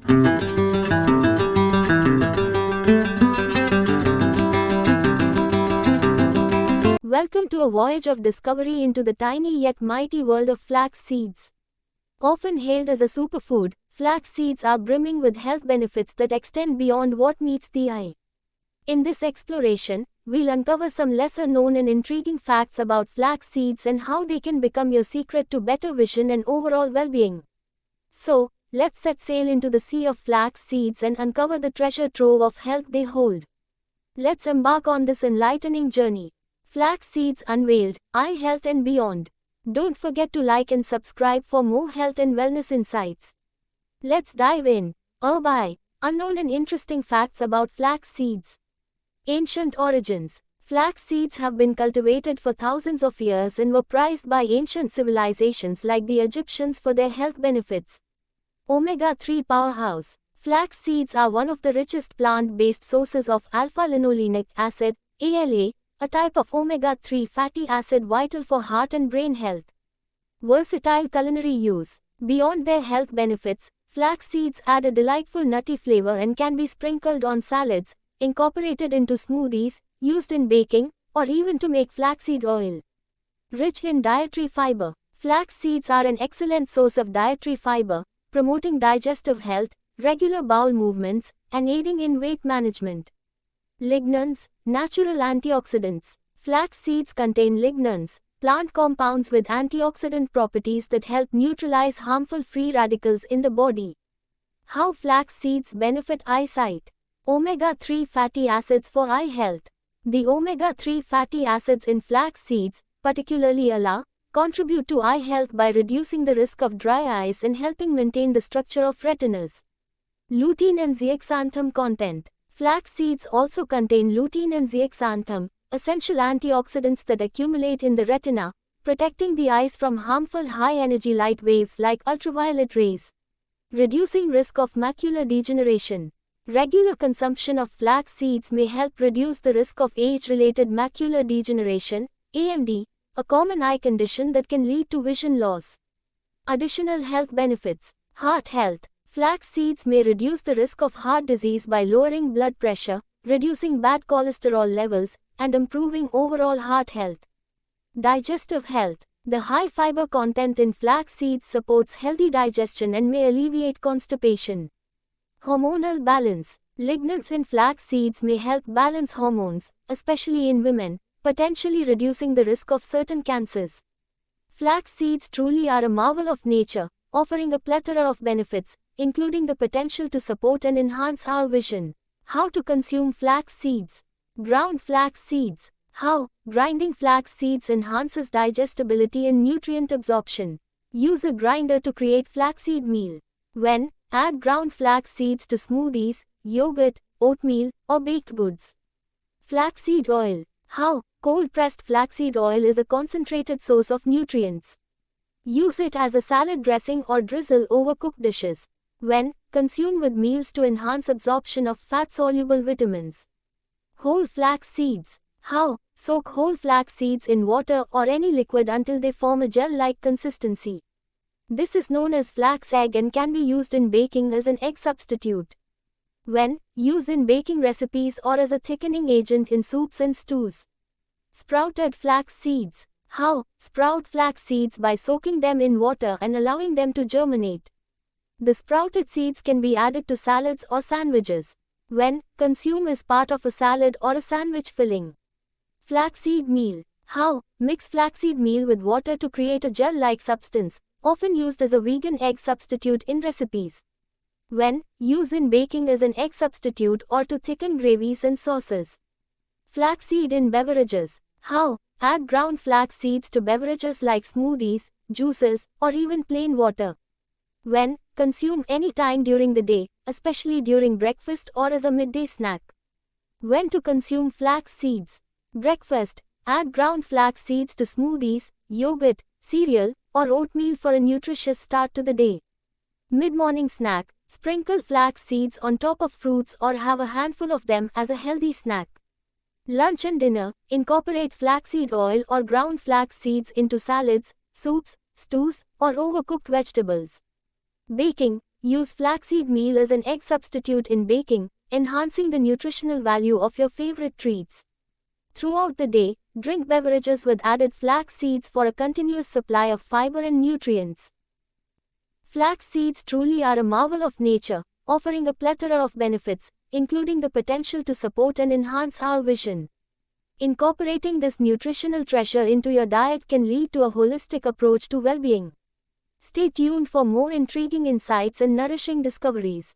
Welcome to a voyage of discovery into the tiny yet mighty world of flax seeds. Often hailed as a superfood, flax seeds are brimming with health benefits that extend beyond what meets the eye. In this exploration, we'll uncover some lesser-known and intriguing facts about flax seeds and how they can become your secret to better vision and overall well-being. So, let's set sail into the sea of flax seeds and uncover the treasure trove of health they hold. Let's embark on this enlightening journey. Flax seeds unveiled, eye health and beyond. Don't forget to like and subscribe for more health and wellness insights. Let's dive in. Unknown and interesting facts about flax seeds. Ancient origins. Flax seeds have been cultivated for thousands of years and were prized by ancient civilizations like the Egyptians for their health benefits. Omega-3 powerhouse. Flax seeds are one of the richest plant-based sources of alpha-linolenic acid, ALA, a type of omega-3 fatty acid vital for heart and brain health. Versatile culinary use. Beyond their health benefits, flax seeds add a delightful nutty flavor and can be sprinkled on salads, incorporated into smoothies, used in baking, or even to make flaxseed oil. Rich in dietary fiber. Flax seeds are an excellent source of dietary fiber, promoting digestive health, regular bowel movements, and aiding in weight management. Lignans, natural antioxidants. Flax seeds contain lignans, plant compounds with antioxidant properties that help neutralize harmful free radicals in the body. How flax seeds benefit eyesight. Omega-3 fatty acids for eye health. The omega-3 fatty acids in flax seeds, particularly ALA, contribute to eye health by reducing the risk of dry eyes and helping maintain the structure of retinas. Lutein and zeaxanthin content. Flax seeds also contain lutein and zeaxanthin, essential antioxidants that accumulate in the retina, protecting the eyes from harmful high-energy light waves like ultraviolet rays. Reducing risk of macular degeneration. Regular consumption of flax seeds may help reduce the risk of age-related macular degeneration, AMD, a common eye condition that can lead to vision loss. Additional health benefits. Heart health. Flax seeds may reduce the risk of heart disease by lowering blood pressure, reducing bad cholesterol levels, and improving overall heart health. Digestive health. The high fiber content in flax seeds supports healthy digestion and may alleviate constipation. Hormonal balance. Lignans in flax seeds may help balance hormones, especially in women, potentially reducing the risk of certain cancers. Flax seeds truly are a marvel of nature, offering a plethora of benefits, including the potential to support and enhance our vision. How to consume flax seeds. Ground flax seeds. How? Grinding flax seeds enhances digestibility and nutrient absorption. Use a grinder to create flaxseed meal. When? Add ground flax seeds to smoothies, yogurt, oatmeal, or baked goods. Flaxseed oil. How? Cold-pressed flaxseed oil is a concentrated source of nutrients. Use it as a salad dressing or drizzle over cooked dishes. When? Consume with meals to enhance absorption of fat-soluble vitamins. Whole flax seeds. How? Soak whole flax seeds in water or any liquid until they form a gel-like consistency. This is known as flax egg and can be used in baking as an egg substitute. When? Use in baking recipes or as a thickening agent in soups and stews. Sprouted flax seeds. How? Sprout flax seeds by soaking them in water and allowing them to germinate. The sprouted seeds can be added to salads or sandwiches. When? Consume as part of a salad or a sandwich filling. Flaxseed meal. How? Mix flaxseed meal with water to create a gel-like substance, often used as a vegan egg substitute in recipes. When? Use in baking as an egg substitute or to thicken gravies and sauces. Flaxseed in beverages. How? Add ground flax seeds to beverages like smoothies, juices, or even plain water. When? Consume any time during the day, especially during breakfast or as a midday snack. When to consume flax seeds. Breakfast. Add ground flax seeds to smoothies, yogurt, cereal, or oatmeal for a nutritious start to the day. Mid-morning snack. Sprinkle flax seeds on top of fruits or have a handful of them as a healthy snack. Lunch and dinner. Incorporate flaxseed oil or ground flax seeds into salads, soups, stews, or overcooked vegetables. Baking. Use flaxseed meal as an egg substitute in baking, enhancing the nutritional value of your favorite treats. Throughout the day, drink beverages with added flax seeds for a continuous supply of fiber and nutrients. Flax seeds truly are a marvel of nature, offering a plethora of benefits, including the potential to support and enhance our vision. Incorporating this nutritional treasure into your diet can lead to a holistic approach to well-being. Stay tuned for more intriguing insights and nourishing discoveries.